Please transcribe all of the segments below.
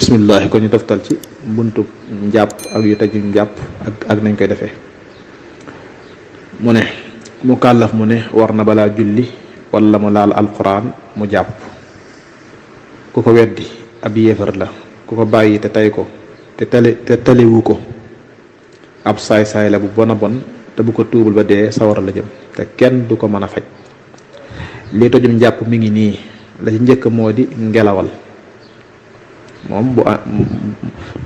bismillah ko ñu toftal ci buntu njàpp ak yu taju njàpp ak nañ koy defee mu ne mu kàllaf mu ne war na balaa julli wala mu laal alquran mu jàpp ku ko weddi ab yéefar la ku ko bàyyi te tey ko te taliwu ko ab saay-saay la bu bon a bon te bu ko tuubul ba dee sawara la jëm te kenn du ko mën a faj lii tojum njàpp mi ngi nii la ci njëkk moo di ngelawal moom bu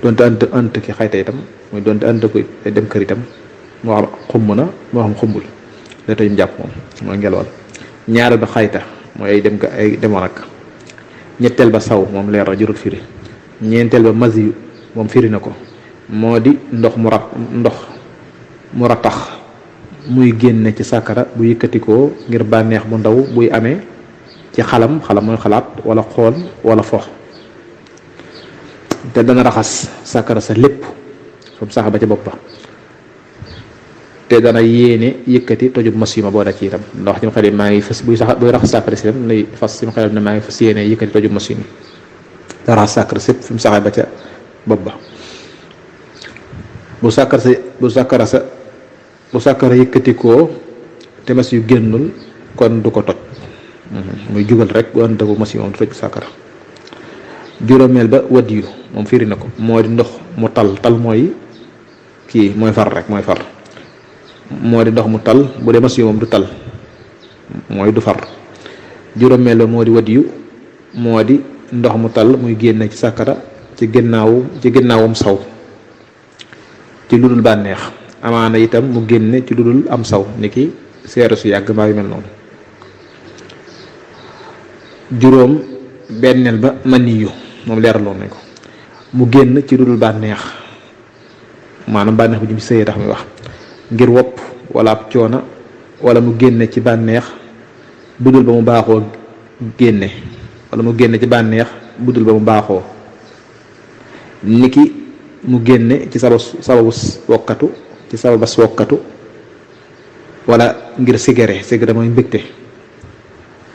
doonte ant ki xayta itam muy doonte ant ko dem kër itam moo xam xumm na moo xam xumbul la tojum njàpp moom mooy ngelawal ñaareel ba xayta mooy ay demoon ak ñetteel ba saw moom leer na jurut firi ñeenteel ba masi moom firi na ko moo di ndox mu ratax muy génne ci sàkkara bu yëkkatikoo ngir bànneex bu ndaw buy amee ci xalam mooy xalaat wala xool wala fox te dana raxas sàkkara sa lépp fam sax ba ca bopp ba te dana yéene yëkkati tojub masima boo da ci itam ndax ci ma xel maa ngi fas buy raxas sàkkara si itam lay fas ci ma xel ne maa ngi fas yéene yëkkati tojub masima da raxas sàkkara sépp fi mu saxee ba ca bopp ba bu sàkkara yëkkatikoo te mas yu génnul kon du ko toj muy jugal rek bu ànd ak masi moom du toj sàkkara juróomeel ba wadd yu moom firi na ko moo di ndox mu tal mooy kii mooy far rek mooy far moo di ndox mu tal bu dee masi moom du tal mooy du far juróomeel ba moo di wadd yu moo di ndox mu tal muy génne ci sàkkara ci ginnaawam saw ci lu dul bànneex amaana itam mu génne ci lu dul am saw ni ki seere su yàgg mbaa yu mel noonu juróom benneel ba maniyu moom leeraloon nañ ko mu génn ci lu dul bànneex maanaam bànneex bu jëm ci sëyee tax muy wax ngir wopp wala ab coona wala mu génne ci bànneex budul ba mu baaxoo génne wala mu génne ci bànneex budul ba mu baaxoo niki mu génne ci sababas wokkatu wala ngir sigare mooy mbégte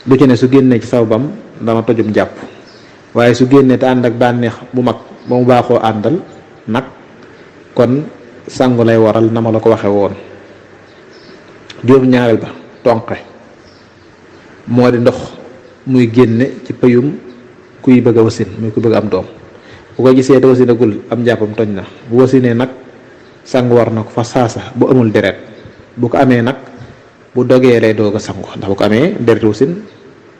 lu ci ne su génnee ci sababam dana tojum jàpp waaye su génnee te ànd ak bànneex bu mag ba mu baaxoo àndal nag kon sangu lay waral na ma la ko waxe woon juróom-ñaareel ba tonqe moo di ndox muy génne ci payum kuy bëgg a wasin muy kuy bëgg am doom bu ko gisee te wasinagul am njàppam toj na bu wasinee nag sangu war na ko fa saasa bu amul deret bu ko amee nag bu dogee lay doog a sangu ndax bu ko amee deret wasin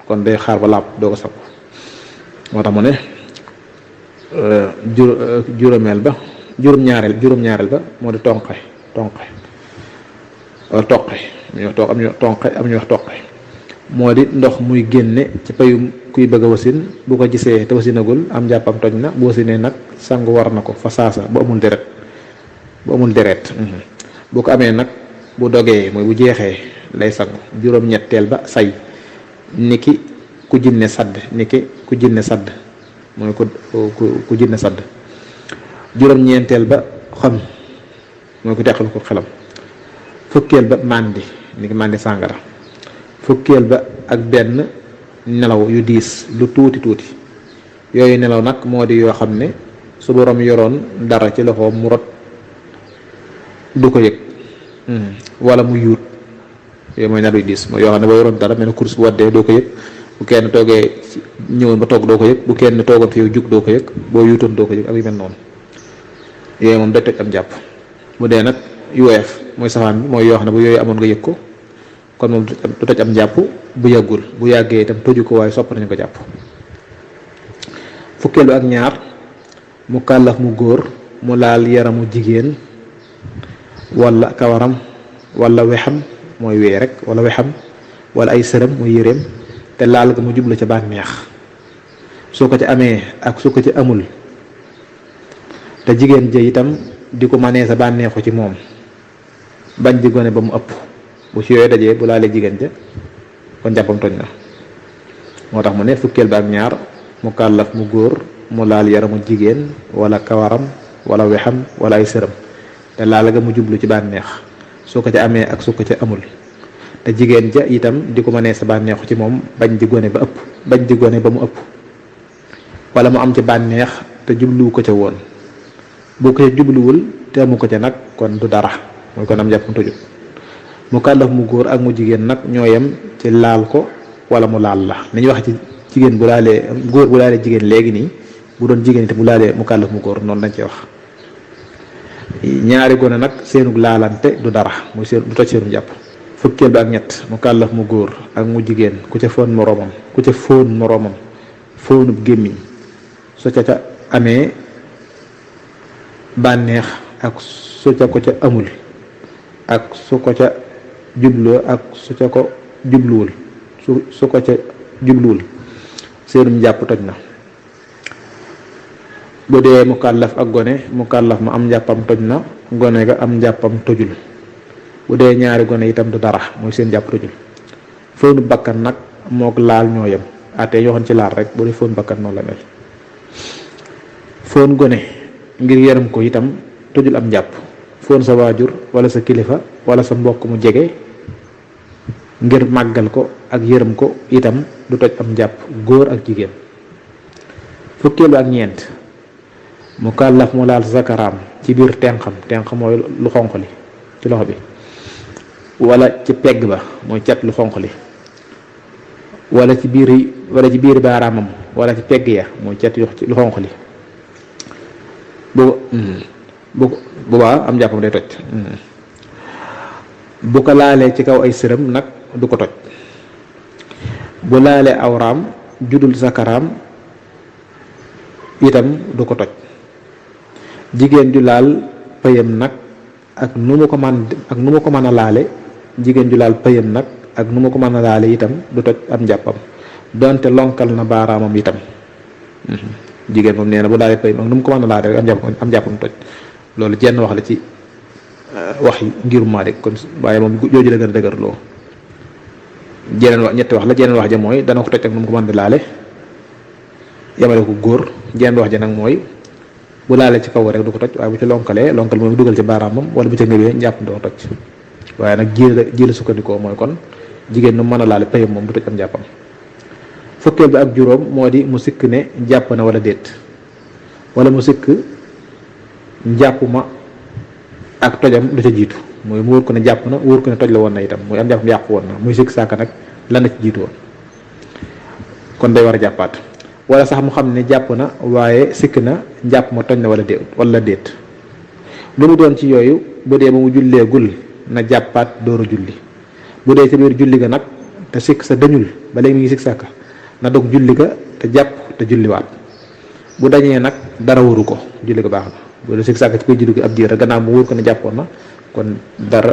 kon day xaar ba laab doog a sangu moo tax mu ne juróom-ñaareel ba moo di tonqe wala toqe am ñu wax toqe moo di ndox muy génne ci payum kuy bëgg a wasin bu ko gisee te wasinagul am njàppam toj na bu wasinee nag sangu war na ko fa saasa bu amul deret bu ko amee nag bu dogee mooy bu jeexee lay sangu juróom-ñetteel ba say niki ku jinne sadd mooy ku jinne sadd juróom-ñeenteel ba xam mooy ku teqal ko xelam fukkeel ba màndi niki màndi sàngara fukkeel ba ak benn nelaw yu diis lu tuuti yooyu nelaw nag moo di yoo xam ne su borom yoroon dara ci loxoom mu rot du ko yëg wala mu yuut yooyu mooy nelaw yu diis mooy yoo xam ne boo yoroon dara mel ne course bu waddee doo ko yëg bu kenn toogee ñëwoon ba toog doo ko yëg bu kenn toogoon fi yow jug doo ko yëg boo yuutoon doo ko yëg ak yu mel noonu yooyu moom day toj am jàpp bu dee nag yu woyof mooy safaan bi mooy yoo xam ne bu yooyu amoon nga yëg ko kon moom du toj am jàpp bu yàggul bu yàggee itam toju ko waaye sopp nañu ko jàpp fukkeel bi ak ñaar mu kàllaf mu góor mu laal yaramu jigéen wala kawaram wala wexam mooy wee rek wala wexam wala ay sëram mooy yéreem te laal ga mu jublu ca bànneex soo ko ci amee ak su ko ci amul te jigéen ja itam di ko manee sa bànneexu ci moom bañ di gone ba mu ëpp bu ci yooyu dajee bu laalee jigéen ja kon jàppam toj na moo tax mu ne fukkeel bi ak ñaar mu kàllaf mu góor mu laal yaramu jigéen wala kawaram wala wexam wala ay sëram te laal ga mu jublu ci bànneex soo ko ca amee ak su ko ca amul te jigéen ja itam di ko mënee sa bànneexu ci moom bañ di gone ba mu ëpp wala mu am ci bànneex te jubluwu ko ca woon bu ko ca jubluwul te amu ko ca nag kon du dara mooy kon am njàppam tojut mukallaf mu góor ak mu jigéen nag ñoo yem ci laal ko wala mu laal la ni ñuy wax ci jigéen bu laalee góor bu laalee jigéen léegi nii bu doon jigéen te bu laalee mukallaf mu góor noonu lañ ci wax ñaari gone nag seenug laalante du dara muy seen du toj seenu njàpp fukkeel bi ak ñett mukallaf mu góor ak mu jigéen ku ca fóon moroomam fóonub gémmiñ su ca amee bànneex ak su ca ko ca amul ak su ko ca jubloo ak su ca ko jubluwul su ko ca jubluwul seenum njàpp toj na bu dee mukallaf ak gone mukallaf ma am njàppam toj na gone ga am njàppam tojul bu dee ñaari gone itam du dara mooy seen njàpp tojul fóonu bakkan nag mook laal ñoo yem atee yoo xam ci laal rek bu dee fóon bakkan noonu la mel fóon gone ngir yaram ko itam tojul am njàpp fóon sa waajur wala sa kilifa wala sa mbokk mu jege ngir màggal ko ak yërëm ko itam du toj am njàpp góor ak jigéen fukkeelu ak ñeent mukallaf mu laal zakaraam ci biir tenxam mooy lu xonq li ci loxo bi wala ci pegg ba mooy cat lu xonq li wala ci biir baaraamam wala ci pegg ya mooy cat lu xonq li bu baa am njàppam day toj bu ko laalee ci kaw ay sërëm nag du ko toj bu laalee awraam judul zakaraam itam du ko toj jigéen ju laal pëyam nag ak nu mu ko mën a laale jigéen ju laal pëyam nag ak nu mu ko mën a laale itam du toj am njàppam donte lonkal na baaraamam itam jigéen moom nee na bu laalee pëyam ak nu mu ko mën a laale rek am njàppam toj loolu jenn wax la ci wax yi ngirum Maalik kon waaye moom jooju la gën a dëgër loo jeneen wax ñetti wax la jeneen wax ja mooy dana ko toj ak nu mu ko mën a laale yamale ko góor jeneen wax ja nag mooy bu laalee ci kaw rek du ko toj waaye bu ci lonkal moom dugal ci baaraamam wala bu ca ngëbee njàpp doo toj waaye nag ji la sukkandikoo mooy kon jigéen nu mën a laale payam moom du toj am njàppam fukkeel bi ak juróom moo di mu sikk ne jàpp na wala déet wala mu sikk njàpp ma ak tojam lu ca jiitu mooy mu wóor ko ne jàpp na wóor ko ne toj la woon na itam muy am njàppam yàqu woon na muy sikk sàkk nag lan la ci jiitu woon kon day war a jàppaat wala sax mu xam ne jàpp na waaye sikk na njàpp ma toj na wala déet lu mu doon ci yooyu bu dee ba mu julleegul na jàppaat door a julli bu dee ci biir julli ga nag te sikk sa dañul ba léegi mi ngi sikk sàkka na dog julli ga te jàpp te julliwaat bu dañee nag dara waru ko julli ga baax na bu dee sikk sàkka ci biir julli ga ab diir gannaaw mu wóor ko ne jàppoon na kon dara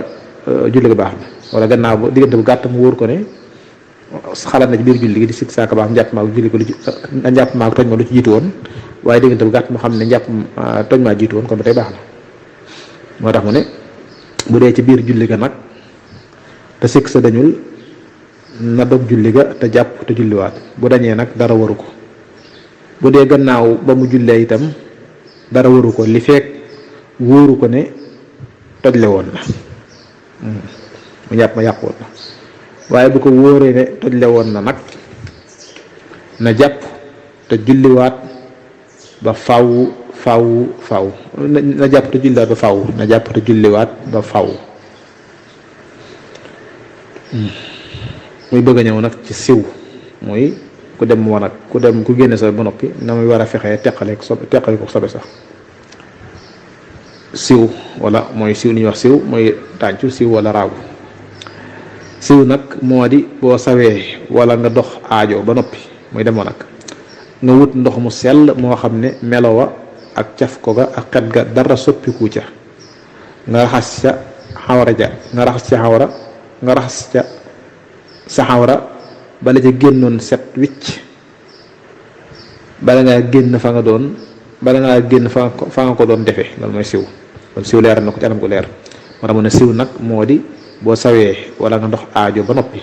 julli ga baax na wala gannaaw ba diggante bu gàtt mu wóor ko ne xalaat na ci biir julli gi di sikk sàkka baax njàpp maag julli ko njàpp maag toj ma lu ci jiitu woon waaye diggante bu gàtt mu xam ne njàpp toj maa jiitu woon kon ba tey baax na moo tax mu ne bu dee ci biir julli ga nag te sikk sa dañul na dog julli ga te jàpp te julliwaat bu dañee nag dara waru ko bu dee gannaaw ba mu jullee itam dara waru ko li fekk wóoru ko ne tojle woon na mu njàpp ma yàqu woon na waaye bu ko wóoree ne tojle woon na nag na jàpp te julliwaat ba faw na jàpp te julliwaat ba faw na jàpp te julliwaat ba faw muy bëgg a ñëw nag ci siw muy ku dem wanag ku génne sobe ba noppi na muy war a fexee teqale ko sobe sax siw wala mooy siw li ñuy wax siw mooy tàncu siw wala raagu siw nag moo di boo sawee wala nga dox aajo ba noppi muy dem wanag nga wut ndox mu sell moo xam ne melowa ak caf ko ga ak xet ga dara soppiku ca nga raxas ca xawra ja nga raxas ca xawra nga raxas ca sa xawra bala ca génnoon set wicc bala ngaa génn fa nga ko doon defee loolu mooy siw kon siw leeral na ko ci anam gu leer moo tax mu ne siw nag moo di boo sawee wala nga ndox aajo ba noppi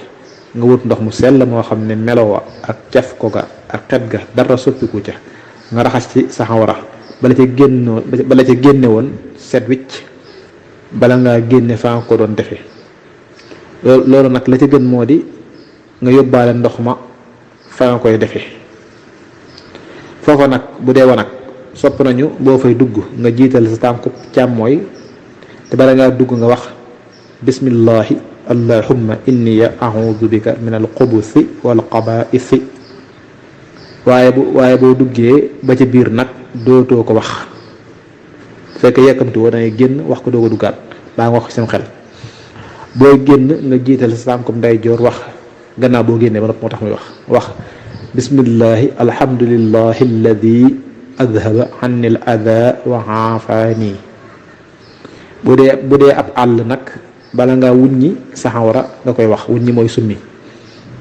nga wut ndox mu sell moo xam ne melowa ak caf ko ga ak xet ga dara soppiku ca nga raxas ci sa xawra bala ca génne woon set wicc bala ngaa génne fa nga ko doon defee loolu nag la ca gën moo di nga yóbbaale ndox ma fa nga koy defee foofa nag bu dee wanag sopp nañu boo fay dugg nga jiital sa tànku càmmooy te bala ngaa dugg nga wax bismillahi allahumma inni a'udhu bika min al xubusi wal xabaisi waaye boo duggee ba ca biir nag dootoo ko wax fekk yàkkamti woo dangay génn wax ko doog a duggaat baa nga wax seen xel booy génn nga jiital sa tànkum ndeyjoor wax gannaaw boo génnee ba nopp moo tax muy wax bismillahi alhamdulillahi alladi adhaba anni al adha wa aafani bu dee ab àll nag bala ngaa wuññi saxawara nga koy wax wuññi mooy summi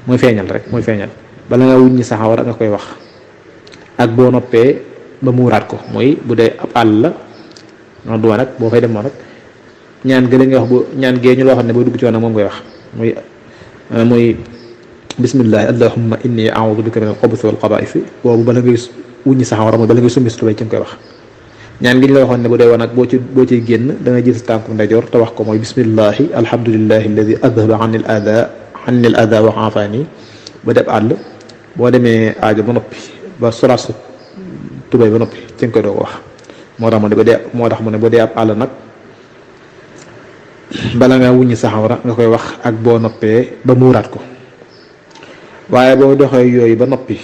mooy feeñal rek mooy feeñal bala ngaa wuññi saxawara nga koy wax ak boo noppee ba muuraat ko mooy bu dee ab àll la noonu duma nag boo fay dem noonu nag ñaan gële nga wax bu ñaan gee ñu loo xam ne boo dugg ci woon nag moom ngay wax muy bismillahi allahumma inni a'udhu bika min al-khubuthi wal khaba'ith boobu bala ngay wuññi saxawara mooy bala ngay summi si tubéy ci nga koy wax ñaan gi ñu la waxoon ne bu dee woon nag boo ciy génn da nga jël sa tànku ndeyjoor te wax ko mooy bismillahi alhamdulillahi alladi adhaba anni al adha wa afani ba def àll boo demee aajo ba noppi ba solaat sa tubéy ba noppi ci nga koy doo ko wax moo tax mu ne bu dee ab àll nag bala nga wuññi saxawara nga koy wax ak boo noppee ba muuraat ko waaye boo doxee yooyu ba noppi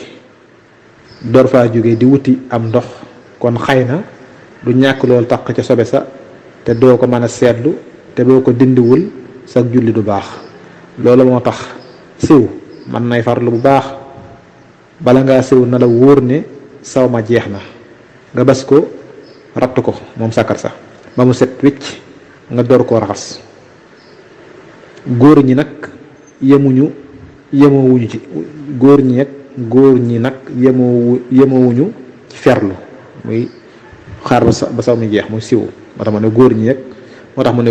door faa jógee di wuti am ndox kon xëy na du ñàkk loolu taq ca sobe sa te doo ko mën a seetlu te boo ko dindiwul sa julli du baax loolu moo tax siw man nay farlu bu baax bala ngaa siw na la wóor ne saw ma jeex na nga bas ko ratt ko moom sakkar sa ba mu set wicc nga door koo raxas góor ñi nag yemowuñu ci góor ñi nag yemowuñu ci ferlu muy xaar ba saw mi jeex muy siw moo tax mu ne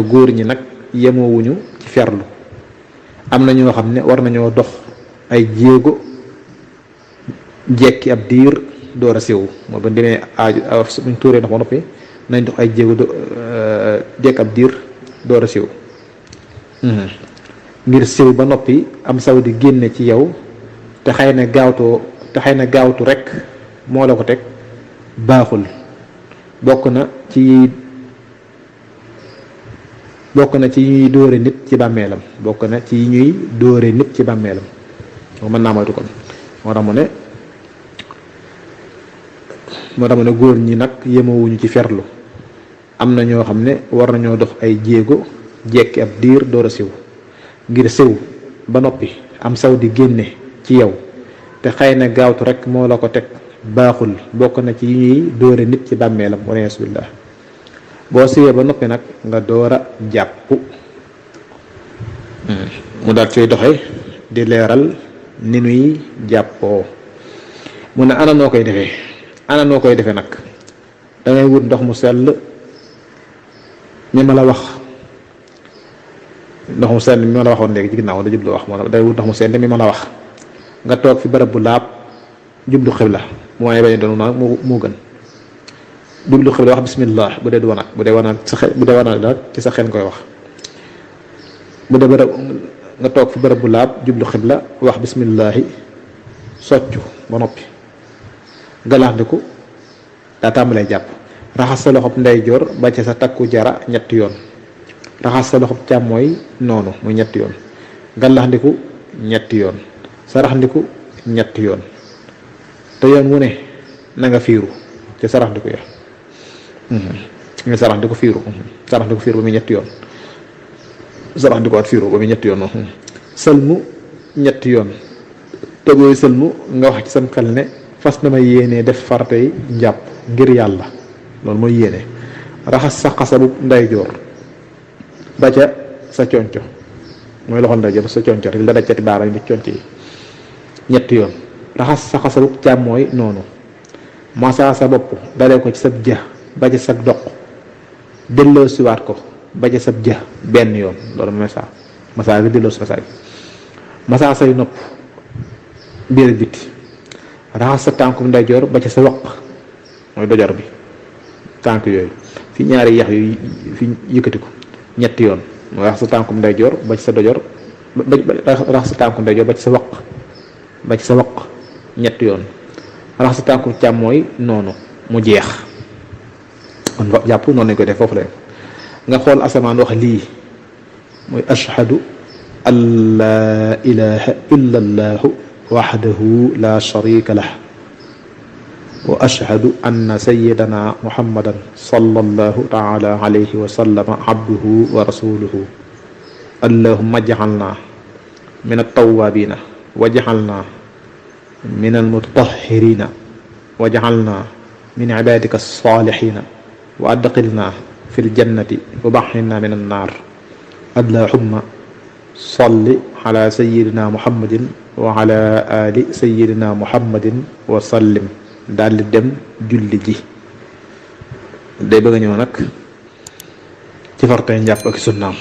góor ñi nag yemowuñu ci ferlu am na ñoo xam ne war nañoo dox ay jéego jekki ab diir door a siw moo ba demee aaju buñ tuuree ndox ba noppi nañ dox ay jéego jekk ab diir door a siw ngir siw ba noppi am saw di génne ci yow te xëy na gaawtu rek moo la ko teg baaxul bokk na ci ñuy dóore nit ci bàmmeelam mën naa moytu kon moo tax mu ne góor ñi nag yemawuñu ci ferlu am na ñoo xam ne war nañoo dox ay jéego jekki ab diir door a siw ngir siw ba noppi am saw di génne ci yow te xëy na gaawtu rek moo la ko teg baaxul bokk na ci ñuy dóore nit ci bàmmeelam wala billah boo siwee ba noppi nag nga door a jàpp mu daal ciy doxe di leeral ni nuy jàppoo mu ne ana noo koy defee nag dangay wut ndox mu sell mi ma la wax ndox mu sell mi ma la waxoon léegi ci ginnaaw da jublu wax moo day wut ndox mu sell mi ma la wax nga toog fi barab bu laab jublu xibla mooy bañ doon naa moo gën jublu xibla wax bismillah bu dee wanag daal ci sa xel nga koy wax bu dee barab nga toog fi barab bu laab jublu xibla wax bismillahi soccu ba noppi galaxndiku daa tàmbalee jàpp raxas sa loxob ndeyjoor ba ca sa takku jara ñetti yoon raxas sa loxob càmmooy noonu muy ñetti yoon galaxndiku ñetti yoon saraxndiku ñetti yoon te yoon wu ne na nga fiiru ci saraxndiku ya nga saraxndiku fiiru ba muy ñetti yoon saraxndiku at fiiru ba muy ñetti yoon sëlmu ñetti yoon te booy sëlmu nga wax ci sam xel ne fas na ma yéenee def faratay njàpp ngir yàlla loolu mooy yéene raxas sa xasabu ndeyjoor ba ca sa conco mooy loxo ndeyjoor ba sa conco rek la dajati baaraam bi conco yi ñetti yoon raxas sa xasabu càmmooy noonu masa sa bopp dalee ko ci sab jë ba ca sa doq delloo siwaat ko ba ca sab jë benn yoon loolu masa gi delloo si masa say nopp biir ak biti raxas sa tànku ndeyjoor ba ca sa waq mooy dojor bi tànk yooyu fi ñaari yax yu fi yëkkati ko ñetti yoon mooy raxas sa tànku ndeyjoor ba ci sa dojor raxas sa tànku ndeyjoor ba ci sa waq ñetti yoon raxas sa tànku càmmooy noonu mu jeex kon jàpp noonu lañ koy def foofu la nga xool asamaan wax lii mooy ashhadu an laa ilaha illa allahu waxdahu la sharika lah wa ashhadu anna sayyidana muhammadan sallallahu taala alayhi wa sallama abduhu wa rasuluhu allahumma ij'alna min at-tawwabina waj'alna min al-mutatahhirina waj'alna min ibadika as-salihina wa adkhilna fi al-jannati wa bahhirna min an-nar allahumma salli ala sayyidina muhammadin wa ala ali sayyidina muhammadin wa sallim daal di dem julli ji day bëgg a ñëw nag ci fartay njàpp ak sunnaam